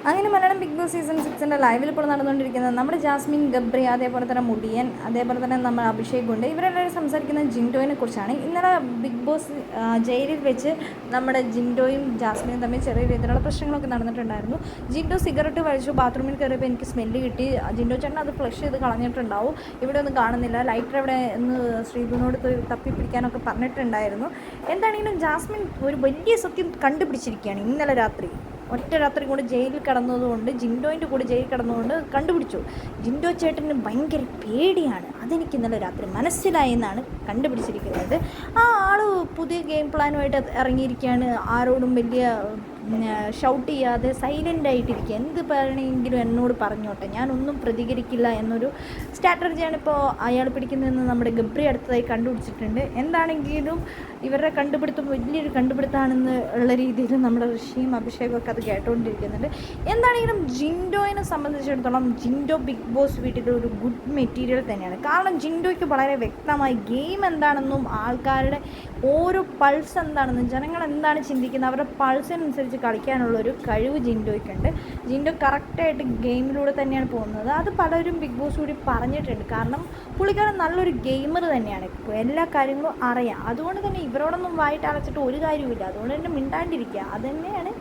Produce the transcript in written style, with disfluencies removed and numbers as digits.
അങ്ങനെ Malayalam big boss season 6 ലൈവിൽ ഇപ്പോൾ നടന്നുകൊണ്ടിരിക്കുന്നത് നമ്മുടെ ജാസ്മിൻ ഗബ്രി, അതേപോലെ തന്നെ മുടിയൻ, അതേപോലെ തന്നെ നമ്മൾ അഭിഷേക് ഉണ്ട്. ഇവരെല്ലാവരും സംസാരിക്കുന്നത് ജിൻഡോയിനെ കുറിച്ചാണ്. ഇന്നലെ ബിഗ് ബോസ് ജയിലിൽ വെച്ച് നമ്മുടെ ജിൻഡോയും ജാസ്മിനും തമ്മിൽ ചെറിയ രീതിയിലുള്ള പ്രശ്നങ്ങളൊക്കെ നടന്നിട്ടുണ്ടായിരുന്നു. ജിൻഡോ സിഗരറ്റ് വലിച്ചു ബാത്റൂമിൽ കയറിയപ്പോൾ എനിക്ക് സ്മെല്ല് കിട്ടി. ജിൻഡോ ചേട്ടൻ അത് ഫ്ലഷ് ചെയ്ത് കളഞ്ഞിട്ടുണ്ടാവും. ഇവിടെ ഒന്നും കാണുന്നില്ല, ലൈറ്റർ എവിടെ എന്ന് ശ്രീധുവിനോട് തപ്പിപ്പിടിക്കാനൊക്കെ പറഞ്ഞിട്ടുണ്ടായിരുന്നു. എന്താണെങ്കിലും ജാസ്മിൻ ഒരു വലിയ സത്യം കണ്ടുപിടിച്ചിരിക്കുകയാണ്. ഇന്നലെ രാത്രി ഒറ്റ രാത്രി കൂടി ജയിലിൽ കിടന്നതുകൊണ്ട്, ജിൻഡോയിൻ്റെ കൂടെ ജയിലിൽ കിടന്നതുകൊണ്ട് കണ്ടുപിടിച്ചു. ജിൻഡോ ചേട്ടന് ഭയങ്കര പേടിയാണ്. അതെനിക്ക് ഇന്നലെ രാത്രി മനസ്സിലായി എന്നാണ് കണ്ടുപിടിച്ചിരിക്കുന്നത്. ആ ആൾ പുതിയ ഗെയിം പ്ലാനുമായിട്ട് ഇറങ്ങിയിരിക്കുകയാണ്. ആരോടും വലിയ ഷൗട്ട് ചെയ്യാതെ സൈലൻ്റ് ആയിട്ടിരിക്കുക. എന്ത് പറയണമെങ്കിലും എന്നോട് പറഞ്ഞോട്ടെ, ഞാനൊന്നും പ്രതികരിക്കില്ല എന്നൊരു സ്ട്രാറ്റജിയാണ് ഇപ്പോൾ അയാൾ പിടിക്കുന്നതെന്ന് നമ്മുടെ ഗബ്രി അടുത്തതായി കണ്ടുപിടിച്ചിട്ടുണ്ട്. എന്താണെങ്കിലും ഇവരുടെ കണ്ടുപിടുത്തം വലിയൊരു കണ്ടുപിടുത്തമാണെന്ന് ഉള്ള രീതിയിൽ നമ്മുടെ ഋഷിയും അഭിഷേകും ഒക്കെ അത് കേട്ടുകൊണ്ടിരിക്കുന്നുണ്ട്. എന്താണെങ്കിലും ജിൻഡോയിനെ സംബന്ധിച്ചിടത്തോളം ജിൻഡോ ബിഗ് ബോസ് വീട്ടിൽ ഒരു ഗുഡ് മെറ്റീരിയൽ തന്നെയാണ്. കാരണം ജിൻഡോയ്ക്ക് വളരെ വ്യക്തമായി ഗെയിം എന്താണെന്നും ആൾക്കാരുടെ ഓരോ പൾസ് എന്താണെന്നും ജനങ്ങൾ എന്താണ് ചിന്തിക്കുന്നത് അവരുടെ പൾസിനനുസരിച്ച് കളിക്കാനുള്ളൊരു കഴിവ് ജിൻഡോയ്ക്കുണ്ട്. ജിൻഡോ കറക്റ്റായിട്ട് ഗെയിമിലൂടെ തന്നെയാണ് പോകുന്നത്. അത് പലരും ബിഗ് ബോസ് കൂടി പറഞ്ഞിട്ടുണ്ട്. കാരണം പുള്ളിക്കാരൻ നല്ലൊരു ഗെയിമർ തന്നെയാണ്. എല്ലാ കാര്യങ്ങളും അറിയാം. അതുകൊണ്ട് തന്നെ ഇവരോടൊന്നും വായിട്ട് അടച്ചിട്ട് ഒരു കാര്യമില്ല. അതുകൊണ്ട് തന്നെ മിണ്ടാണ്ടിരിക്കുക, അത് തന്നെയാണ്